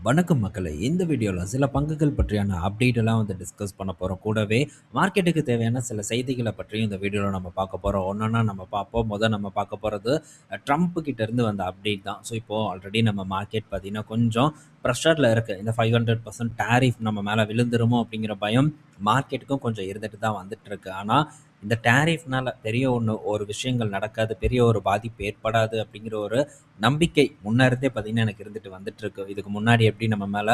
வணக்கம் மக்களே! இந்த வீடியோல சில பங்குகள் பற்றியான அப்டேட் எல்லாம் டிஸ்கஸ் பண்ண போறோம். கூடவே மார்க்கெட்டுக்கு தேவையான சில செய்திகள பற்றியும் இந்த வீடியோல நம்ம பார்க்க போறோம். ஒன்னொன்னா நம்ம பார்ப்போம். நம்ம பார்க்க போறது ட்ரம்ப் கிட்ட இருந்து வந்த அப்டேட் தான். ஸோ இப்போ ஆல்ரெடி நம்ம மார்க்கெட் பார்த்தீங்கன்னா, கொஞ்சம் ப்ரெஷர்ல இருக்கு. இந்த 500% டாரிஃப் நம்ம மேல விழுந்துருமோ அப்படிங்கிற பயம் மார்க்கெட்டுக்கும் கொஞ்சம் இருந்துட்டு தான் வந்துட்டு இருக்கு. ஆனா இந்த டாரிஃப்னால பெரிய ஒரு விஷயங்கள் நடக்காது. பெரிய ஒரு பாதிப்பு ஏற்படாது அப்படிங்கிற ஒரு நம்பிக்கை முன்ன இருந்தே பார்த்தீங்கன்னா, எனக்கு இருந்துட்டு வந்துட்டுருக்கு. இதுக்கு முன்னாடி எப்படி நம்ம மேல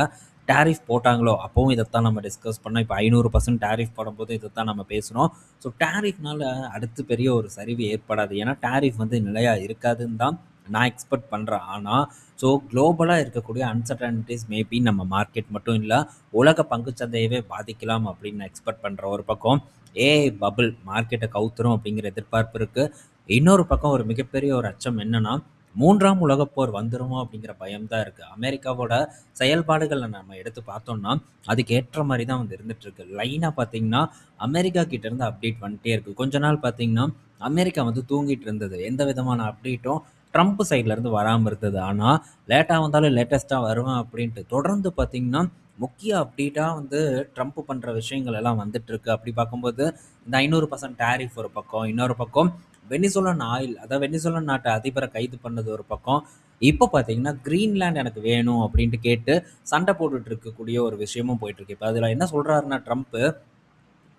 டாரிஃப் போட்டாங்களோ, அப்பவும் இதத்தான் நம்ம டிஸ்கஸ் பண்ணோம். இப்போ 500% டாரிஃப் போடும்போது இதத்தான் நம்ம பேசுனோம். ஸோ டாரிஃப்னால அடுத்து பெரிய ஒரு சரிவு ஏற்படாது. ஏன்னா டாரிஃப் நிலையா இருக்காதுன்னு தான் நான் எக்ஸ்பெக்ட் பண்றேன். ஆனா, ஸோ குளோபலா இருக்கக்கூடிய அன்சர்டனிட்டீஸ் மேபி நம்ம மார்க்கெட் மட்டும் இல்ல, உலக பங்குச் சந்தையவே பாதிக்கலாம் அப்படின்னு நான் எக்ஸ்பெக்ட் பண்றேன். ஒரு பக்கம் ஏஐ பபிள் மார்க்கெட்ட கவுத்துரும் அப்படிங்கிற எதிர்பார்ப்பு இருக்கு. இன்னொரு பக்கம் ஒரு மிகப்பெரிய ஒரு அச்சம் என்னன்னா, 3ஆம் உலகப் போர் வந்துருமோ அப்படிங்கிற பயம் தான் இருக்கு. அமெரிக்காவோட செயல்பாடுகள நம்ம எடுத்து பார்த்தோம்னா, அதுக்கு ஏற்ற மாரி தான் இருந்துட்டு இருக்கு. லைனா பார்த்தீங்கன்னா, அமெரிக்கா கிட்ட இருந்து அப்டேட் வந்துட்டே இருக்கு. கொஞ்ச நாள் பார்த்தீங்கன்னா, அமெரிக்கா தூங்கிட்டு இருந்தது. எந்த விதமான அப்டேட்டும் ட்ரம்ப் சைட்ல இருந்து வராம இருந்தது. ஆனா, லேட்டா வந்தாலும் லேட்டஸ்ட்டா வருவேன் அப்படின்ட்டு தொடர்ந்து பார்த்தீங்கன்னா, முக்கிய அப்டேட்டா ட்ரம்ப் பண்ற விஷயங்கள் எல்லாம் வந்துட்டு இருக்கு. அப்படி பார்க்கும்போது, இந்த 500% டாரிஃப் ஒரு பக்கம், இன்னொரு பக்கம் வெனிசுலன் ஆயில், அதாவது வெனிசுலன் நாட்டு அதிபர கைது பண்ணது ஒரு பக்கம். இப்ப பார்த்தீங்கன்னா, கிரீன்லாண்ட் எனக்கு வேணும் அப்படின்ட்டு கேட்டு சண்டை போட்டுட்டு இருக்கக்கூடிய ஒரு விஷயமும் போயிட்டு இருக்கு. இப்ப அதுல என்ன சொல்றாருன்னா ட்ரம்ப்,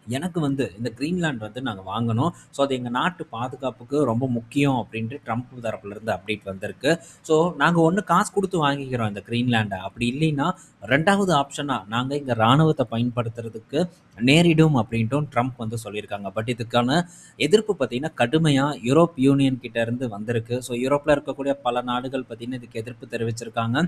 எனக்கு இந்த கிரீன்லாண்ட் நாங்க வாங்கணும். ஸோ, அது எங்க நாட்டு பாதுகாப்புக்கு ரொம்ப முக்கியம் அப்படின்ட்டு ட்ரம்ப் தரப்புலருந்து அப்டேட் வந்திருக்கு. ஸோ, நாங்க ஒண்ணு காசு குடுத்து வாங்கிக்கிறோம் இந்த கிரீன்லாண்ட. அப்படி இல்லைன்னா 2வது ஆப்ஷனா நாங்க எங்க ராணுவத்த பயன்படுத்துறதுக்கு நேரிடும் அப்படின்ட்டும் ட்ரம்ப் சொல்லியிருக்காங்க. பட் இதுக்கான எதிர்ப்பு பார்த்தீங்கன்னா, கடுமையா யூரோப் யூனியன் கிட்ட இருந்து வந்திருக்கு. ஸோ, யூரோப்ல இருக்கக்கூடிய பல நாடுகள் பார்த்தீங்கன்னா, இதுக்கு எதிர்ப்பு தெரிவிச்சிருக்காங்க.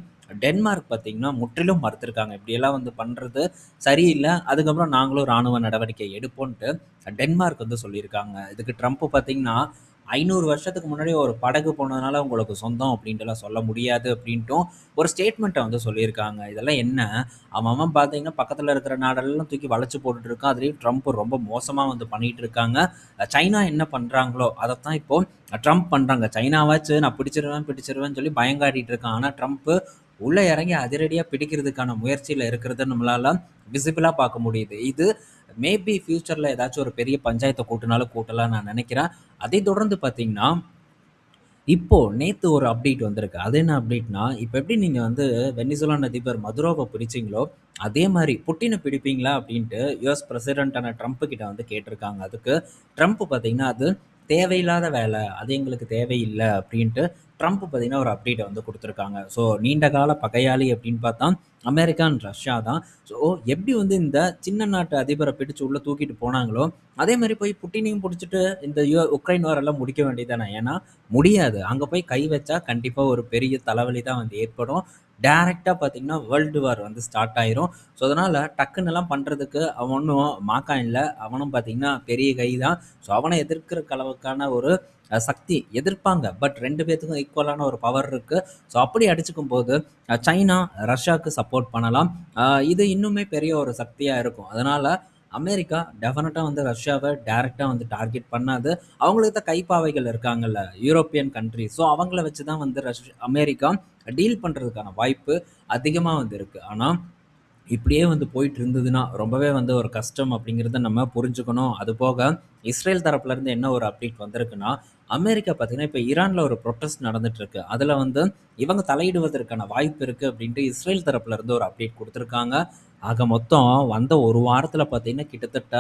டென்மார்க் பார்த்தீங்கன்னா, முற்றிலும் மறுத்திருக்காங்க. இப்படியெல்லாம் பண்றது சரியில்ல. அதுக்கப்புறம் நாங்களும் ராணுவ நடவடிக்கை எடுப்போன்ட்டு டென்மார்க் சொல்லியிருக்காங்க. இதுக்கு ட்ரம்ப் பார்த்தீங்கன்னா, 500 வருஷத்துக்கு முன்னாடி ஒரு படகு போனதுனால உங்களுக்கு சொந்தம் அப்படின்ட்டுலாம் சொல்ல முடியாது அப்படின்ட்டும் ஒரு ஸ்டேட்மெண்ட்ட சொல்லியிருக்காங்க. இதெல்லாம் என்ன? அவன் அவன் பார்த்தீங்கன்னா, பக்கத்துல இருக்கிற நாடெல்லாம் தூக்கி வளைச்சு போட்டுட்டு இருக்கான். அதுலயும் ட்ரம்ப் ரொம்ப மோசமா பண்ணிட்டு இருக்காங்க. சைனா என்ன பண்றாங்களோ, அதத்தான் இப்போ ட்ரம்ப் பண்றாங்க. சைனாவாச்சு நான் பிடிச்சிருவேன்னு சொல்லி பயங்காட்டிட்டு இருக்கான். ஆனா ட்ரம்ப் உள்ள இறங்கி அதிரடியா பிடிக்கிறதுக்கான முயற்சியில இருக்கிறத நம்மளால விசிபிளா பார்க்க முடியுது. இது மேபி ஃபியூச்சர்ல ஏதாச்சும் ஒரு பெரிய பஞ்சாயத்த கூட்டுனாலும் கூட்டலாம்னு நான் நினைக்கிறேன். அதை தொடர்ந்து பார்த்தீங்கன்னா, இப்போ நேத்து ஒரு அப்டேட் வந்திருக்கு. அது என்ன அப்டேட்னா, இப்ப எப்படி நீங்க வெனிசுலான் அதிபர் மதுரோவ பிடிச்சீங்களோ, அதே மாரி புட்டின பிடிப்பீங்களா? அப்படின்ட்டு யுஎஸ் பிரசிடென்ட்டான ட்ரம்ப் கிட்ட கேட்டிருக்காங்க. அதுக்கு ட்ரம்ப் பார்த்தீங்கன்னா, அது தேவையில்லாத வேல. அது எங்களுக்கு தேவையில்ல அப்படின்ட்டு ட்ரம்ப் பார்த்தீங்கன்னா, ஒரு அப்டேட்ட குடுத்திருக்காங்க. ஸோ நீண்ட கால பகையாளி அப்படின்னு பார்த்தா அமெரிக்கா அண்ட் ரஷ்யா தான். ஸோ எப்படி இந்த சின்ன நாட்டு அதிபர பிடிச்சு உள்ள தூக்கிட்டு போனாங்களோ, அதே மாரி போய் புட்டினையும் புடிச்சுட்டு இந்த உக்ரைன் வார் எல்லாம் முடிக்க வேண்டியது தானே. ஏன்னா முடியாது. அங்க போய் கை வச்சா கண்டிப்பா ஒரு பெரிய தலைவலி தான் ஏற்படும். டைரக்ட்டா பார்த்தீங்கன்னா, வேர்ல்டு வார் ஸ்டார்ட் ஆயிரும். ஸோ, அதனால டக்குன்னுலாம் பண்றதுக்கு அவன் ஒண்ணும் மாக்கான் இல்ல. அவனும் பார்த்தீங்கன்னா, பெரிய கை தான். ஸோ, அவன எதிர்க்கிற அளவுக்கான ஒரு சக்தி எதிர்ப்பாங்க. பட் 2 பேத்துக்கும் ஈக்குவலான ஒரு பவர் இருக்கு. ஸோ, அப்படி அடிச்சுக்கும்போது சைனா, ரஷ்யாவுக்கு சப்போர்ட் பண்ணலாம். அ இது இன்னுமே பெரிய ஒரு சக்தியா இருக்கும். அதனால அமெரிக்கா டெஃபினட்டா ரஷ்யாவ டைரக்ட்டா டார்கெட் பண்ணாது. அவங்களுக்கு தான் கைப்பாவைகள் இருக்காங்கல்ல, யூரோப்பியன் கண்ட்ரி. ஸோ, அவங்கள வச்சு தான் அமெரிக்கா டீல் பண்றதுக்கான வாய்ப்பு அதிகமா இருக்கு. ஆனா இப்படியே போயிட்டு இருந்ததுன்னா, ரொம்பவே ஒரு கஷ்டம் அப்படிங்கிறத நம்ம புரிஞ்சுக்கணும். அதுபோக இஸ்ரேல் தரப்புல இருந்து என்ன ஒரு அப்டேட் வந்திருக்குன்னா, அமெரிக்கா பார்த்தீங்கன்னா, இப்ப ஈரான்ல ஒரு புரொட்டஸ்ட் நடந்துட்டு இருக்கு. அதுல இவங்க தலையிடுவதற்கான வாய்ப்பு இருக்கு அப்படின்ட்டு இஸ்ரேல் தரப்புல இருந்து ஒரு அப்டேட் குடுத்துருக்காங்க. ஆக மொத்தம் வந்த ஒரு வாரத்துல பார்த்தீங்கன்னா, கிட்டத்தட்ட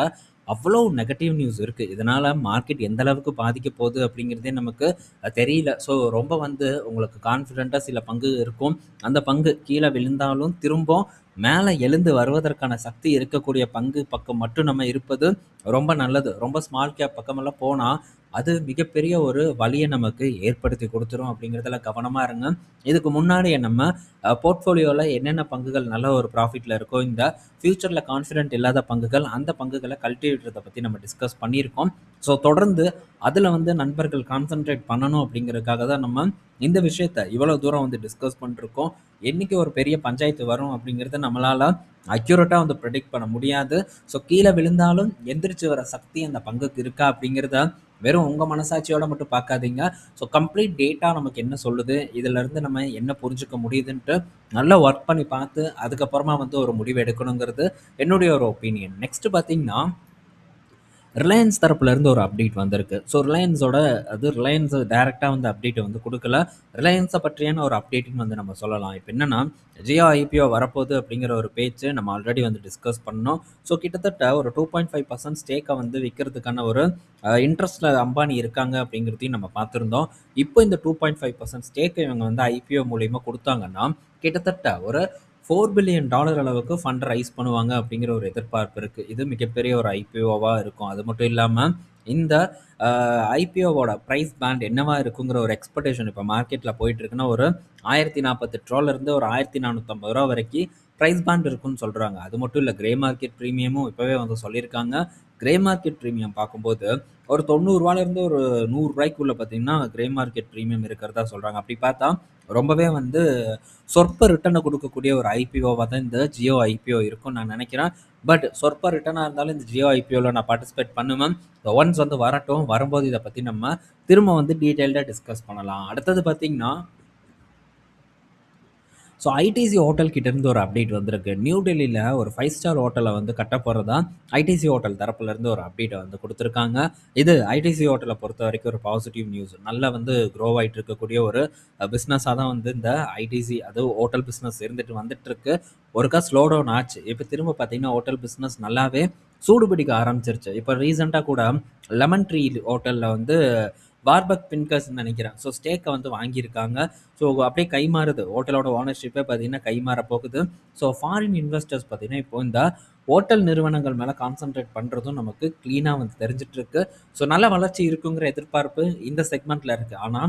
அவ்வளோ நெகட்டிவ் நியூஸ் இருக்கு. இதனால மார்க்கெட் எந்த அளவுக்கு பாதிக்கப் போகுது அப்படிங்கிறதே நமக்கு தெரியல. ஸோ ரொம்ப உங்களுக்கு கான்ஃபிடென்ட்டா சில பங்கு இருக்கும். அந்த பங்கு கீழ விழுந்தாலும் திரும்ப மேல எழுந்து வருவதற்கான சக்தி இருக்கக்கூடிய பங்கு பக்கம் மட்டும் நம்ம இருப்பது ரொம்ப நல்லது. ரொம்ப ஸ்மால் கேப் பக்கமெல்லாம் போனா, அது மிகப்பெரிய ஒரு வலிய நமக்கு ஏற்படுத்தி குடுத்துரும் அப்படிங்கிறதுல கவனமா இருங்க. இதுக்கு முன்னாடியே நம்ம போர்ட்ஃபோலியோல என்னென்ன பங்குகள் நல்ல ஒரு ப்ராஃபிட்ல இருக்கோ, இந்த ஃபியூச்சர்ல கான்ஃபிடென்ட் இல்லாத பங்குகள், அந்த பங்குகள கழட்டி விடுறத பத்தி நம்ம டிஸ்கஸ் பண்ணியிருக்கோம். ஸோ தொடர்ந்து அதுல நண்பர்கள் கான்சன்ட்ரேட் பண்ணணும் அப்படிங்கிறதுக்காக தான் நம்ம இந்த விஷயத்த இவ்வளோ தூரம் டிஸ்கஸ் பண்ணிருக்கோம். என்னைக்கு ஒரு பெரிய பஞ்சாயத்து வரும் அப்படிங்கிறத நம்மளால அக்யூரேட்டா பிரெடிக்ட் பண்ண முடியாது. ஸோ கீழ விழுந்தாலும் எந்திரிச்சு வர சக்தி அந்த பங்குக்கு இருக்கா அப்படிங்கிறத வெறும் உங்க மனசாட்சியோட மட்டும் பார்க்காதீங்க. ஸோ கம்ப்ளீட் டேட்டா நமக்கு என்ன சொல்லுது? இதிலிருந்து நம்ம என்ன புரிஞ்சுக்க முடியுதுன்ட்டு வந்துட்டு நல்லா ஒர்க் பண்ணி பார்த்து அதுக்கப்புறமா வந்து ஒரு முடிவு எடுக்கணுங்கிறது என்னுடைய ஒரு ஒப்பீனியன். நெக்ஸ்ட் பார்த்தீங்கன்னா, ரிலையன்ஸ் தரப்புலேருந்து ஒரு அப்டேட் வந்திருக்கு. ஸோ ரிலையன்ஸ் டைரக்ட்டா வந்து அப்டேட் வந்து குடுக்கல. ரிலையன்ஸ பற்றியான ஒரு அப்டேட்ன்னு வந்து நம்ம சொல்லலாம். இப்ப என்னன்னா, ஜியோ ஐபிஓ வரப்போகுது அப்படிங்கிற ஒரு பேச்சு நம்ம ஆல்ரெடி வந்து டிஸ்கஸ் பண்ணோம். ஸோ கிட்டத்தட்ட ஒரு 2.5% ஸ்டேக்க வந்து விக்கிறதுக்கான ஒரு இன்ட்ரெஸ்ட்ல அம்பானி இருக்காங்க அப்படிங்கிறதையும் நம்ம பார்த்திருந்தோம். இப்போ இந்த 2.5% ஸ்டேக்க இவங்க வந்து ஐபிஓ மூலியமா குடுத்தாங்கன்னா, கிட்டத்தட்ட ஒரு $4 பில்லியன் அளவுக்கு ஃபண்ட் ரைஸ் பண்ணுவாங்க அப்படிங்கிற ஒரு எதிர்பார்ப்பு இருக்கு. இது மிகப்பெரிய ஒரு ஐபிஓவா இருக்கும். அது மட்டும் இல்லாம இந்த ஐபிஓவோட பிரைஸ் பேண்ட் என்னவா இருக்குங்கிற ஒரு எக்ஸ்பெக்டேஷன் இப்ப மார்க்கெட்ல போயிட்டு இருக்குன்னா, ஒரு ரூ. 1048 இருந்து ஒரு ரூ. 1450 வரைக்கும் பிரைஸ் பேண்ட் இருக்குன்னு சொல்றாங்க. அது மட்டும் இல்ல, கிரே மார்க்கெட் பிரீமியமும் இப்பவே வந்து சொல்லியிருக்காங்க. கிரே மார்க்கெட் பிரீமியம் பார்க்கும்போது ஒரு ரூ. 90 இருந்து ஒரு ரூ. 100 பார்த்தீங்கன்னா, கிரே மார்க்கெட் பிரீமியம் இருக்கிறதா சொல்றாங்க. அப்படி பார்த்தா ரொம்பவே வந்து சொற்ப ரிட்டர்ன குடுக்கக்கூடிய ஒரு ஐபிஓவா தான் இந்த ஜியோ ஐபிஓ இருக்கும்னு நான் நினைக்கிறேன். பட் சொற்ப ரிட்டர்னா இருந்தாலும் இந்த ஜியோ ஐபிஓல நான் பார்ட்டிசிபேட் பண்ணுவேன். ஒன்ஸ் வந்து வரட்டும். வரும்போது இத பத்தி நம்ம திரும்ப வந்து டீட்டெயில்டா டிஸ்கஸ் பண்ணலாம். அடுத்தது பார்த்தீங்கன்னா, ஸோ ஐடிசி ஹோட்டல் கிட்டேருந்து ஒரு அப்டேட் வந்திருக்கு. நியூ டெல்லியில ஒரு 5 ஸ்டார் ஹோட்டல வந்து கட்டப்போறதா ஐடிசி ஹோட்டல் தரப்புலேருந்து ஒரு அப்டேட்ட வந்து குடுத்துருக்காங்க. இது ஐடிசி ஹோட்டல பொறுத்தவரைக்கும் ஒரு பாசிட்டிவ் நியூஸ். நல்லா வந்து க்ரோ ஆயிட்டு இருக்கக்கூடிய ஒரு பிசினஸா தான் வந்து இந்த ஐடிசி, அதுவும் ஹோட்டல் பிசினஸ் இருந்துட்டு வந்துட்டுருக்கு. ஒருக்கா ஸ்லோ டவுன் ஆச்சு. இப்ப திரும்ப பார்த்தீங்கன்னா, ஹோட்டல் பிசினஸ் நல்லாவே சூடு பிடிக்க ஆரம்பிச்சிருச்சு. இப்ப ரீசென்ட்டா கூட லெமன் ட்ரீ ஹோட்டல்ல வந்து வார்பக் பின்கர்ஸ்ன்னு நினைக்கிறேன். ஸோ ஸ்டேக்க வந்து வாங்கியிருக்காங்க. ஸோ அப்படியே கைமாறுது. ஹோட்டலோட ஓனர்ஷிப்பே பார்த்தீங்கன்னா கைமாற போகுது. ஸோ ஃபாரின் இன்வெஸ்டர்ஸ் பார்த்தீங்கன்னா, இப்போ இந்த ஹோட்டல் நிறுவனங்கள் மேல கான்சன்ட்ரேட் பண்றதும் நமக்கு கிளீனா வந்து தெரிஞ்சுட்டு இருக்கு. ஸோ நல்ல வளர்ச்சி இருக்குங்கிற எதிர்பார்ப்பு இந்த செக்மெண்ட்ல இருக்கு. ஆனா,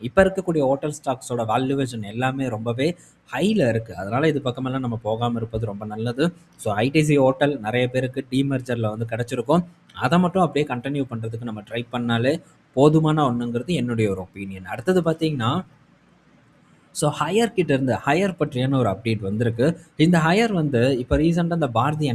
இப்ப இருக்கக்கூடிய ஹோட்டல் ஸ்டாக்ஸோட வேல்யூவேஷன் எல்லாமே ரொம்பவே ஹைல இருக்கு. அதனால இது பக்கமெல்லாம் நம்ம போகாம இருப்பது ரொம்ப நல்லது. ஸோ ஐடிசி ஹோட்டல் நெறைய பேருக்கு டீமெர்ஜர்ல வந்து கிடைச்சிருக்கும். அத மட்டும் அப்படியே கன்டின்யூ பண்றதுக்கு நம்ம ட்ரை பண்ணாலே போதுமான ஒண்ணுங்கிறது என்னுடைய ஒரு ஒப்பீனியன். அடுத்தது பார்த்தீங்கன்னா, ஸோ ஹையர் கிட்டேருந்து ஹையர் பற்றியான ஒரு அப்டேட் வந்திருக்கு. இந்த ஹையர் வந்து இப்போ ரீசென்ட்டா இந்த பாரதி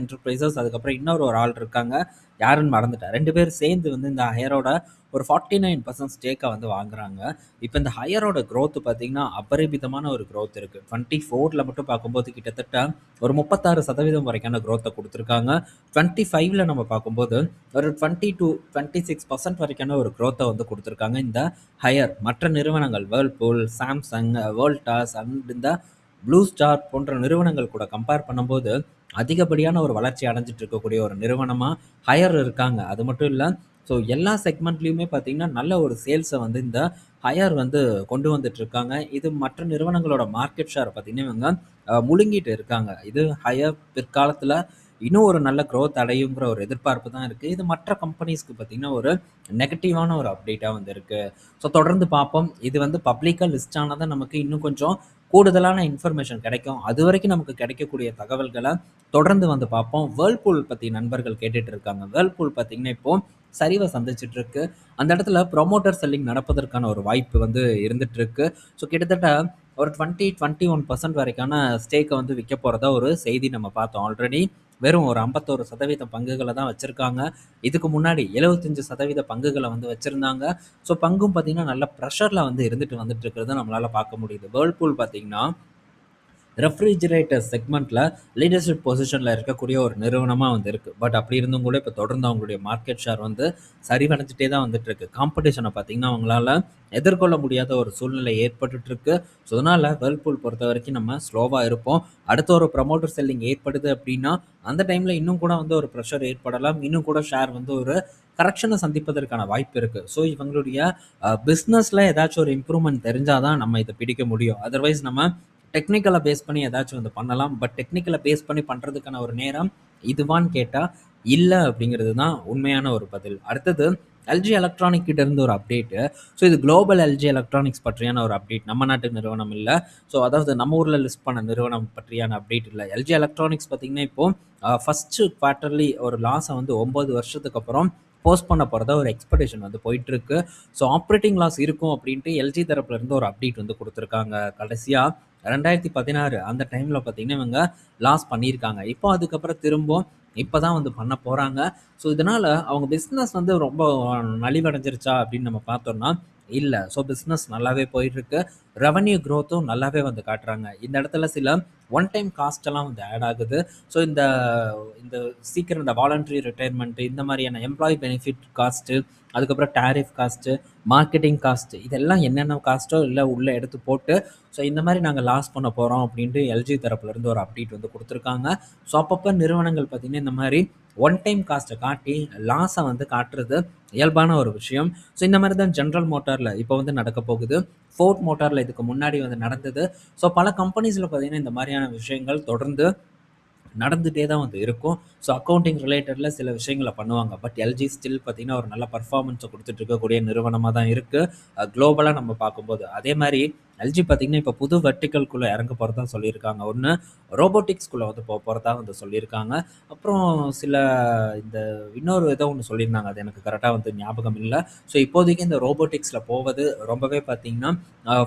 என்டர்பிரைசஸ் அதுக்கப்புறம் இன்னொரு ஒரு ஆள் இருக்காங்க. யாருன்னு மறந்துட்டேன். 2 பேரும் சேர்ந்து வந்து இந்த ஹையரோட ஒரு 49% ஸ்டேக்க வந்து வாங்குறாங்க. இப்ப இந்த ஹையரோட குரோத் பார்த்தீங்கன்னா, அபரிமிதமான ஒரு குரோத் இருக்கு. 24ல மட்டும் பார்க்கும்போது கிட்டத்தட்ட ஒரு 36% வரைக்கான குரோத்த குடுத்துருக்காங்க. 25ல நம்ம பார்க்கும்போது ஒரு 20-26% வரைக்கான ஒரு குரோத்த வந்து குடுத்துருக்காங்க. இந்த ஹையர் மற்ற நிறுவனங்கள் வேர்ல்பூல், சாம்சங், வோல்டாஸ் அண்ட் இந்த ப்ளூ ஸ்டார் போன்ற நிறுவனங்கள் கூட கம்பேர் பண்ணும்போது அதிகப்படியான ஒரு வளர்ச்சி அடைஞ்சிட்டு இருக்கக்கூடிய ஒரு நிறுவனமா ஹையர் இருக்காங்க. அது மட்டும் இல்ல, ஸோ எல்லா செக்மெண்ட்லயுமே பார்த்தீங்கன்னா, நல்ல ஒரு சேல்ஸ வந்து இந்த ஹையர் வந்து கொண்டு வந்துட்டு இருக்காங்க. இது மற்ற நிறுவனங்களோட மார்க்கெட் ஷேர பார்த்தீங்கன்னா, இவங்க முழுங்கிட்டு இருக்காங்க. இது ஹையர் பிற்காலத்தில இன்னும் ஒரு நல்ல குரோத் அடையுங்கிற ஒரு எதிர்பார்ப்பு தான் இருக்கு. இது மற்ற கம்பெனிஸ்க்கு பார்த்தீங்கன்னா, ஒரு நெகட்டிவான ஒரு அப்டேட்டா வந்து இருக்கு. ஸோ தொடர்ந்து பார்ப்போம். இது வந்து பப்ளிக்கா லிஸ்ட் ஆனா தான் நமக்கு இன்னும் கொஞ்சம் கூடுதலான இன்ஃபர்மேஷன் கிடைக்கும். அதுவரைக்கும் நமக்கு கிடைக்கக்கூடிய தகவல்கள தொடர்ந்து வந்து பார்ப்போம். வேர்ல்பூல் பத்தி நண்பர்கள் கேட்டுட்டு இருக்காங்க. வேர்ல்பூல் பார்த்தீங்கன்னா, இப்போ சரிவ சந்திச்சுட்டு இருக்கு. அந்த இடத்துல ப்ரமோட்டர் செல்லிங் நடப்பதற்கான ஒரு வாய்ப்பு வந்து இருந்துட்டு இருக்கு. ஸோ கிட்டத்தட்ட ஒரு 20, 21% வரைக்கான ஸ்டேக்க வந்து விக்க போறதா ஒரு செய்தி நம்ம பார்த்தோம். ஆல்ரெடி வெறும் ஒரு 51% பங்குகள தான் வச்சிருக்காங்க. இதுக்கு முன்னாடி 75% பங்குகள வந்து வச்சிருந்தாங்க. ஸோ பங்கும் பார்த்தீங்கன்னா, நல்ல பிரஷர்ல வந்து இருந்துட்டு வந்துட்டு இருக்கிறத நம்மளால பார்க்க முடியுது. வேர்ல்பூல் பார்த்தீங்கன்னா, ரெஃப்ரிஜிரேட்டர் செக்மெண்ட்ல லீடர்ஷிப் பொசிஷன்ல இருக்கக்கூடிய ஒரு நிறுவனமா வந்து இருக்கு. பட் அப்படி இருந்தும் கூட இப்ப தொடர்ந்து அவங்களுடைய மார்க்கெட் ஷேர் வந்து சரிவடைஞ்சுட்டே தான் வந்துட்டு இருக்கு. காம்படிஷன பார்த்தீங்கன்னா, அவங்களால எதிர்கொள்ள முடியாத ஒரு சூழ்நிலை ஏற்பட்டுட்டு இருக்கு. ஸோ அதனால வேர்ல்பூல் பொறுத்தவரைக்கும் நம்ம ஸ்லோவா இருப்போம். அடுத்த ஒரு ப்ரமோட்டர் செல்லிங் ஏற்படுது அப்படின்னா, அந்த டைம்ல இன்னும் கூட வந்து ஒரு பிரஷர் ஏற்படலாம். இன்னும் கூட ஷேர் வந்து ஒரு கரெக்ஷன சந்திப்பதற்கான வாய்ப்பு இருக்கு. ஸோ இவங்களுடைய பிசினஸ்ல ஏதாச்சும் ஒரு இம்ப்ரூவ்மென்ட் தெரிஞ்சா தான் நம்ம இத பிடிக்க முடியும். அதர்வைஸ் நம்ம டெக்னிக்கலா பேஸ் பண்ணி ஏதாச்சும் வந்து பண்ணலாம். பட் டெக்னிக்கலா பேஸ் பண்ணி பண்றதுக்கான ஒரு நேரம் இதுவான்னு கேட்டா, இல்ல அப்படிங்கிறது தான் உண்மையான ஒரு பதில். அடுத்தது எல்ஜி எலக்ட்ரானிக் கிட்ட இருந்து ஒரு அப்டேட்டு. ஸோ இது குளோபல் எல்ஜி எலக்ட்ரானிக்ஸ் பற்றியான ஒரு அப்டேட். நம்ம நாட்டு நிறுவனம் இல்ல. ஸோ அதாவது நம்ம ஊர்ல லிஸ்ட் பண்ண நிறுவனம் பற்றியான அப்டேட் இல்ல. எல்ஜி எலக்ட்ரானிக்ஸ் பார்த்தீங்கன்னா, இப்போ ஃபர்ஸ்ட் குவார்ட்டர்லி ஒரு லாஸ வந்து 9 வருஷத்துக்கு அப்புறம் போஸ்ட் பண்ண போறதா ஒரு எக்ஸ்பெக்டேஷன் வந்து போயிட்டுருக்கு. ஸோ ஆப்பரேட்டிங் லாஸ் இருக்கும் அப்படின்ட்டு எல்ஜி தரப்புல இருந்து ஒரு அப்டேட் வந்து குடுத்துருக்காங்க. கடைசியா 2016 அந்த டைம்ல பார்த்தீங்கன்னா, இவங்க லாஸ் பண்ணியிருக்காங்க. இப்போ அதுக்கப்புறம் திரும்ப இப்ப தான் வந்து பண்ண போறாங்க. ஸோ இதனால அவங்க பிசினஸ் வந்து ரொம்ப நலிவடைஞ்சிருச்சா அப்படின்னு நம்ம பார்த்தோம்னா, இல்ல. ஸோ பிசினஸ் நல்லாவே போயிட்டுருக்கு. ரெவென்யூ குரோத்தும் நல்லாவே வந்து காட்டுறாங்க. இந்த இடத்துல சில ஒன் டைம் காஸ்ட் எல்லாம் வந்து ஆட் ஆகுது. ஸோ இந்த இந்த சீக்கிரம் இந்த வாலண்டரி ரிட்டயர்மெண்ட் இந்த மாதிரியான எம்ப்ளாயி பெனிஃபிட் காஸ்ட்டு, அதுக்கப்புறம் டாரிஃப் காஸ்ட்டு, மார்க்கெட்டிங் காஸ்ட் இதெல்லாம் என்னென்ன காஸ்ட்டோ இல்ல உள்ள எடுத்து போட்டு, ஸோ இந்த மாதிரி நாங்க லாஸ் பண்ண போறோம் அப்படின்ட்டு எல்ஜி தரப்புல இருந்து ஒரு அப்டேட் வந்து குடுத்துருக்காங்க. ஸோ அப்பப்ப நிறுவனங்கள் பார்த்தீங்கன்னா, இந்த மாரி ஒன் டைம் காஸ்ட்ட காட்டி லாஸ வந்து காட்டுறது இயல்பான ஒரு விஷயம். ஸோ இந்த மாதிரி தான் ஜெனரல் மோட்டார்ல இப்போ வந்து நடக்க போகுது. ஃபோர்ட் மோட்டார்ல இதுக்கு முன்னாடி வந்து நடந்தது. ஸோ பல கம்பெனிஸ்ல பார்த்தீங்கன்னா, இந்த மாதிரியான விஷயங்கள் தொடர்ந்து நடந்துட்டே தான் வந்து இருக்கும். ஸோ அக்கவுண்டிங் ரிலேட்டட்ல சில விஷயங்கள பண்ணுவாங்க. பட் எல்ஜி ஸ்டில் பார்த்தீங்கன்னா, ஒரு நல்ல பெர்ஃபார்மன்ஸ குடுத்துட்டு இருக்கக்கூடிய நிறுவனமா தான் இருக்கு. குளோபலா நம்ம பார்க்கும்போது. அதே மாரி எல்ஜி பார்த்தீங்கன்னா, இப்ப புது வெர்டிகல்குள்ள இறங்க போறதா சொல்லியிருக்காங்க. ஒண்ணு ரோபோட்டிக்ஸ்குள்ள வந்து போறதா வந்து சொல்லியிருக்காங்க. அப்புறம் சில இந்த இன்னொரு ஏதோ ஒண்ணு சொல்லியிருந்தாங்க. அது எனக்கு கரெக்ட்டா வந்து ஞாபகம் இல்ல. ஸோ இப்போதைக்கு இந்த ரோபோட்டிக்ஸ்ல போவது ரொம்பவே பார்த்தீங்கன்னா,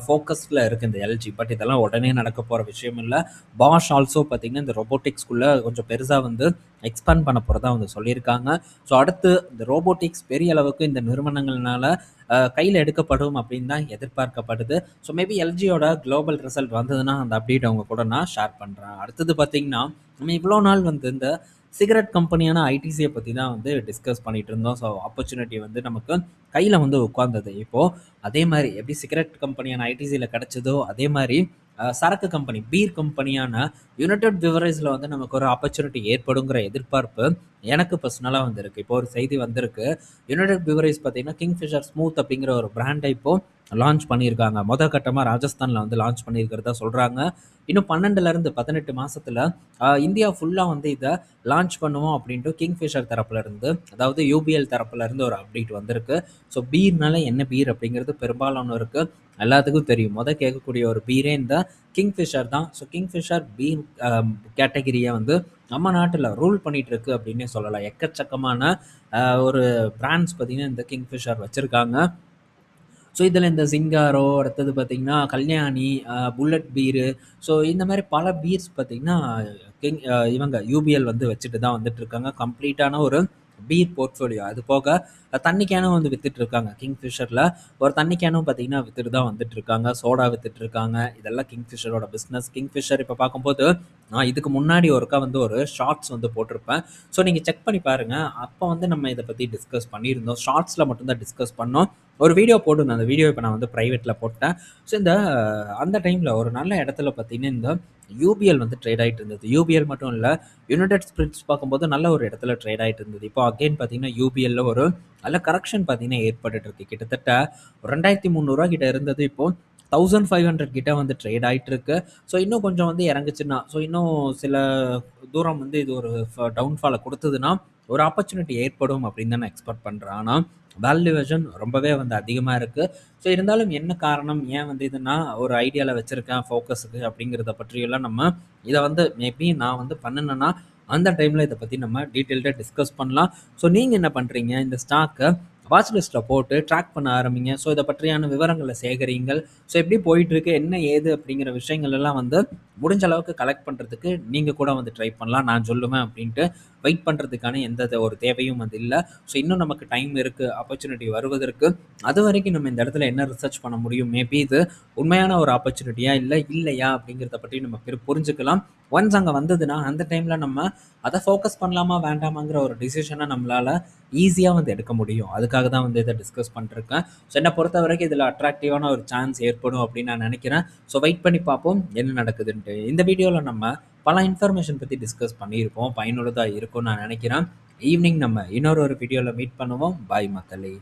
ஃபோக்கஸ்ல இருக்கு இந்த எல்ஜி. பட் இதெல்லாம் உடனே நடக்க போற விஷயம் இல்ல. பாஷ் ஆல்சோ பார்த்தீங்கன்னா, இந்த ரோபோட்டிக்ஸ்குள்ள கொஞ்சம் பெருசா வந்து எக்ஸ்பேண்ட் பண்ண போறதா வந்து சொல்லியிருக்காங்க. ஸோ அடுத்து இந்த ரோபோட்டிக்ஸ் பெரிய அளவுக்கு இந்த நிறுவனங்கள்னால கையில எடுக்கப்படும் அப்படின்னு தான் எதிர்பார்க்கப்படுது. ஸோ மேபி எல்ஜியோட குளோபல் ரிசல்ட் வந்ததுன்னா, அந்த அப்டேட் உங்க கூட நான் ஷேர் பண்றேன். அடுத்தது பார்த்தீங்கன்னா, நம்ம இவ்வளோ நாள் வந்து இந்த சிகரெட் கம்பெனியான ஐடிசிய பத்தி தான் வந்து டிஸ்கஸ் பண்ணிட்டு இருந்தோம். ஸோ ஆப்பர்ச்சுனிட்டி வந்து நமக்கு கையில வந்து உட்கார்ந்தது. இப்போ அதே மாரி எப்படி சிகரெட் கம்பெனியான ஐடிசில கிடைச்சதோ, அதே மாரி சரக்கு கம்பெனி, பீர் கம்பெனியான யுனைடெட் பிவரேஜ்ல வந்து நமக்கு ஒரு ஆப்பர்ச்சுனிட்டி ஏற்படுங்கிற எதிர்பார்ப்பு எனக்கு பர்சனலா வந்து இருக்கு. இப்போ ஒரு செய்தி வந்திருக்கு. யுனைடெட் பிவரேஜ் பார்த்தீங்கன்னா, கிங்ஃபிஷர் ஸ்மூத் அப்படிங்கிற ஒரு பிராண்ட இப்போ லான்ச் பண்ணியிருக்காங்க. கட்டமா ராஜஸ்தான்ல வந்து லான்ச் பண்ணியிருக்கிறதா சொல்றாங்க. இன்னும் 12லருந்து 18 மாசத்துல இந்தியா ஃபுல்லா வந்து இத லான்ச் பண்ணுவோம் அப்படின்ட்டு கிங்ஃபிஷர் தரப்புல இருந்து, அதாவது யூபிஎல் தரப்புல இருந்து ஒரு அப்டேட் வந்திருக்கு. ஸோ பீர்னால என்ன பீர் அப்படிங்கிறது பெரும்பாலானோருக்கு எல்லாத்துக்கும் தெரியும். கேட்கக்கூடிய ஒரு பீரே இந்த கிங்ஃபிஷர் தான். ஸோ கிங்ஃபிஷர் பீர் கேட்டகரிய வந்து நம்ம நாட்டுல ரூல் பண்ணிட்டு இருக்கு அப்படின்னே சொல்லலாம். எக்கச்சக்கமான ஒரு பிராண்ட்ஸ் பார்த்தீங்கன்னா, இந்த கிங்ஃபிஷர் வச்சிருக்காங்க. ஸோ இதில் இந்த சிங்காரோ, அடுத்தது பார்த்தீங்கன்னா கல்யாணி, புல்லட் பீரு, ஸோ இந்த மாதிரி பல பீர்ஸ் பார்த்தீங்கன்னா, இவங்க யூபிஎல் வந்து வச்சுட்டு தான் வந்துட்டுருக்காங்க. கம்ப்ளீட்டான ஒரு பீர் போர்ட்ஃபோலியோ. அது போக தண்ணி கேனும் வந்து வித்துட்ருக்காங்க. கிங்ஃபிஷர்ல ஒரு தண்ணி கேனும் பார்த்தீங்கன்னா வித்துட்டு தான் வந்துட்டுருக்காங்க. சோடா வித்துட்ருக்காங்க. இதெல்லாம் கிங்ஃபிஷரோட பிஸ்னஸ். கிங்ஃபிஷர் இப்போ பார்க்கும்போது, நான் இதுக்கு முன்னாடி ஒருக்கா வந்து ஒரு ஷார்ட்ஸ் வந்து போட்டிருப்பேன். ஸோ நீங்க செக் பண்ணி பாருங்க. அப்போ வந்து நம்ம இத பத்தி டிஸ்கஸ் பண்ணியிருந்தோம். ஷார்ட்ஸ்ல மட்டும் தான் டிஸ்கஸ் பண்ணோம். ஒரு வீடியோ போட்டிருந்தேன். அந்த வீடியோ இப்ப நான் வந்து பிரைவேட்ல போட்டேன். ஸோ இந்த அந்த டைம்ல ஒரு நல்ல இடத்துல பார்த்தீங்கன்னா, இந்த யூபிஎல் வந்து ட்ரேட் ஆயிட்டு இருந்தது. யூபிஎல் மட்டும் இல்ல, யுனைடெட் ஸ்பிரிட்ஸ் பார்க்கும்போது நல்ல ஒரு இடத்துல ட்ரேட் ஆயிட்டு இருந்தது. இப்போ அகைன் பார்த்தீங்கன்னா, யூபிஎல்ல ஒரு நல்ல கரெக்ஷன் பார்த்தீங்கன்னா ஏற்பட்டுட்டு இருக்கு. கிட்டத்தட்ட ரூ. 2300 கிட்ட இருந்தது. இப்போ 1500 கிட்ட வந்து ட்ரேட் ஆயிட்டு இருக்கு. ஸோ இன்னும் கொஞ்சம் வந்து இறங்குச்சுன்னா, ஸோ இன்னும் சில தூரம் வந்து இது ஒரு டவுன்ஃபால குடுத்ததுன்னா, ஒரு ஆப்பர்ச்சுனிட்டி ஏற்படும் அப்படின்னு தான் நான் எக்ஸ்பெக்ட் பண்றேன். ஆனா வேல்யூவேஷன் ரொம்பவே வந்து அதிகமா இருக்கு. ஸோ இருந்தாலும் என்ன காரணம்? ஏன் வந்து இது நான் ஒரு ஐடியால வச்சிருக்கேன் ஃபோக்கஸுக்கு அப்படிங்கிறத பற்றியெல்லாம் நம்ம இத வந்து மேபி நான் வந்து பண்ணுனேன்னா, அந்த டைம்ல இத பத்தி நம்ம டீட்டெயில்டா டிஸ்கஸ் பண்ணலாம். ஸோ நீங்க என்ன பண்றீங்க? இந்த ஸ்டாக்க வாட்ச் லிஸ்ட்ல போட்டு ட்ராக் பண்ண ஆரம்பிங்க. ஸோ இத பற்றியான விவரங்கள சேகரியுங்கள். ஸோ எப்படி போயிட்டுருக்கு? என்ன ஏது? அப்படிங்கிற விஷயங்கள் எல்லாம் வந்து முடிஞ்ச அளவுக்கு கலெக்ட் பண்றதுக்கு நீங்க கூட வந்து ட்ரை பண்ணலாம். நான் சொல்லுவேன் அப்படின்ட்டு வெயிட் பண்றதுக்கான எந்த ஒரு தேவையும் வந்து இல்ல. ஸோ இன்னும் நமக்கு டைம் இருக்கு. ஆப்பர்ச்சுனிட்டி வருவதற்கு. அதுவரைக்கும் நம்ம இந்த இடத்துல என்ன ரிசர்ச் பண்ண முடியும்? மேபி இது உண்மையான ஒரு ஆப்பர்ச்சுனிட்டியா? இல்ல இல்லையா? அப்படிங்கிறத பற்றி நம்ம புரிஞ்சுக்கலாம். ஒன்ஸ் அங்க வந்ததுன்னா, அந்த டைம்ல நம்ம அத ஃபோக்கஸ் பண்ணலாமா? வேண்டாமாங்கிற ஒரு டிசிஷன நம்மளால ஈஸியா வந்து எடுக்க முடியும். அதுக்காக தான் வந்து இத டிஸ்கஸ் பண்ணிட்டுருக்கேன். ஸோ என்ன பொறுத்தவரைக்கும் இதில அட்ராக்டிவான ஒரு சான்ஸ் ஏற்படும் அப்படின்னு நான் நினைக்கிறேன். ஸோ வெயிட் பண்ணி பார்ப்போம் என்ன நடக்குதுன்ட்டு. இந்த வீடியோல நம்ம பல இன்ஃபர்மேஷன் பத்தி டிஸ்கஸ் பண்ணியிருக்கோம். பயனுள்ளதா இருக்கும்னு நான் நினைக்கிறேன். ஈவினிங் நம்ம இன்னொரு வீடியோல மீட் பண்ணுவோம். பாய் மக்களே!